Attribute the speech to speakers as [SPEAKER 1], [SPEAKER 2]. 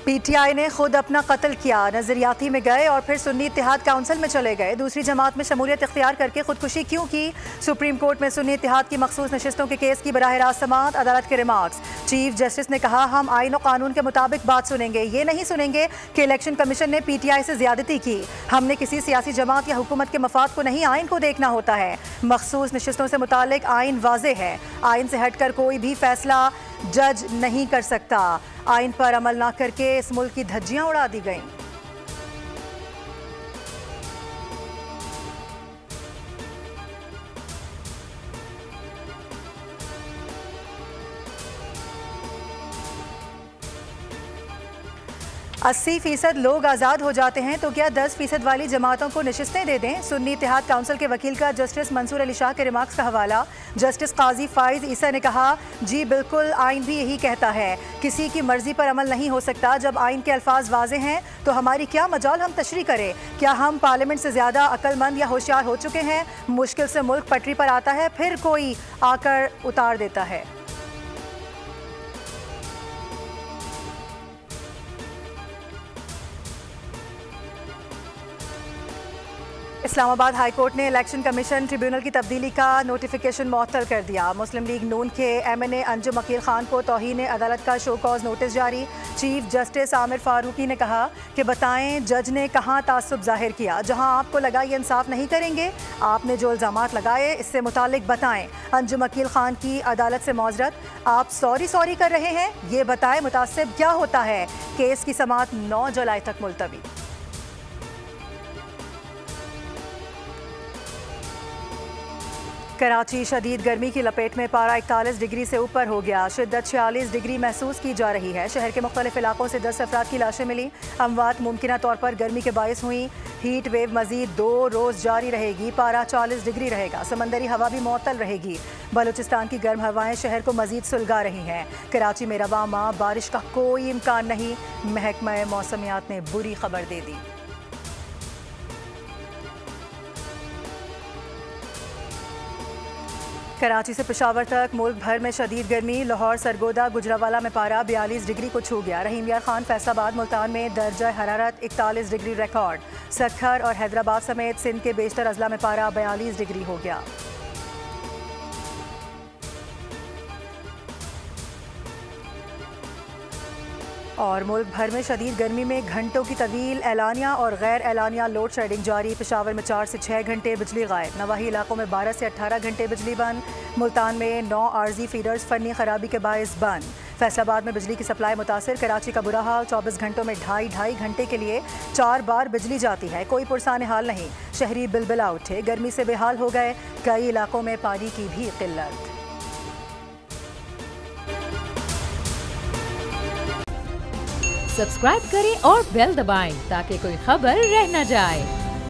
[SPEAKER 1] PTI ने खुद अपना कत्ल किया। नजरियाती में गए और फिर सुन्नी इत्तेहाद काउंसिल में चले गए। दूसरी जमात में शमूलियत इख्तियार करके खुदकुशी क्यों की? सुप्रीम कोर्ट में सुन्नी इत्तेहाद की मखसूस नशिस्तों के केस की बराह रास्त समाअत। अदालत के रिमार्क्स। चीफ जस्टिस ने कहा, हम आइन और कानून के मुताबिक बात सुनेंगे, ये नहीं सुनेंगे कि इलेक्शन कमीशन ने पीटीआई से ज्यादती की। हमने किसी सियासी जमात या हुकूमत के मफाद को नहीं, आइन को देखना होता है। मखसूस नशिस्तों से मुतालिक आइन वाज़े है। आइन से हटकर कोई भी फैसला जज नहीं कर सकता। आइन पर अमल ना करके इस मुल्क की धज्जियां उड़ा दी गईं। %80 लोग आज़ाद हो जाते हैं तो क्या 10% वाली जमातों को नशिस्तें दे दें? सुन्नी इत्तेहाद काउंसिल के वकील का जस्टिस मंसूर अली शाह के रिमार्क्स का हवाला। जस्टिस काजी फाइज ईसा ने कहा, जी बिल्कुल, आइन भी यही कहता है, किसी की मर्जी पर अमल नहीं हो सकता। जब आइन के अल्फाज वाजे हैं तो हमारी क्या मजाल हम तशरीह करें? क्या हम पार्लियामेंट से ज़्यादा अक्लमंद या होशियार हो चुके हैं? मुश्किल से मुल्क पटरी पर आता है, फिर कोई आकर उतार देता है। इस्लामाबाद हाई कोर्ट ने इलेक्शन कमीशन ट्रिब्यूनल की तब्दीली का नोटिफिकेशन मुअत्तल कर दिया। मुस्लिम लीग नून के MNA अंजुम अकील खान को तौहीन अदालत का शो कॉज नोटिस जारी। चीफ जस्टिस आमिर फारूकी ने कहा कि बताएं जज ने कहाँ तासुब जाहिर किया। जहाँ आपको लगा ये इंसाफ नहीं करेंगे, आपने जो इल्ज़ामात लगाए इससे मुतालिक बताएं। अंजुम अकील खान की अदालत से मौजरत, आप सॉरी कर रहे हैं, ये बताएं मुतासिब क्या होता है। केस की समाअत 9 जुलाई तक मुलतवी। कराची शदीद गर्मी की लपेट में पारा 41 डिग्री से ऊपर हो गया। शिद्दत 46 डिग्री महसूस की जा रही है। शहर के मुख्तलिफ इलाकों से 10 अफराद की लाशें मिली। अमवात मुमकिना तौर पर गर्मी के बायस हुई। हीट वेव मजीद 2 रोज़ जारी रहेगी। पारा 40 डिग्री रहेगा। समंदरी हवा भी मुअत्तल रहेगी। बलूचिस्तान की गर्म हवाएं शहर को मजीद सुलगा रही हैं। कराची में रवा माह बारिश का कोई इम्कान नहीं। महकमा मौसमियात ने बुरी खबर दे दी। कराची से पेशावर तक मुल्क भर में शदीद गर्मी। लाहौर, सरगोदा, गुजरावाला में पारा 42 डिग्री को छू गया। रहीम यार खान, फैसलाबाद, मुल्तान में दर्जा हरारत 41 डिग्री रिकॉर्ड। सक्खर और हैदराबाद समेत सिंध के बेशतर अजला में पारा 42 डिग्री हो गया। और मुल्क भर में शदीद गर्मी में घंटों की तवील एलानिया और गैर एलानिया लोड शेडिंग जारी। पेशावर में 4 से 6 घंटे बिजली गायब। नवाही इलाकों में 12 से 18 घंटे बिजली बंद। मुल्तान में 9 आर्जी फीडर्स फनी खराबी के बायस बंद। फैसलाबाद में बिजली की सप्लाई मुतासिर। कराची का बुरा हाल, 24 घंटों में 2.5 घंटे के लिए 4 बार बिजली जाती है। कोई पुरसान हाल नहीं। शहरी बिलबिला उठे, गर्मी से बेहाल हो गए। कई इलाकों में पानी की भी किल्लत।
[SPEAKER 2] सब्सक्राइब करें और बेल दबाएं ताकि कोई खबर रह न जाए।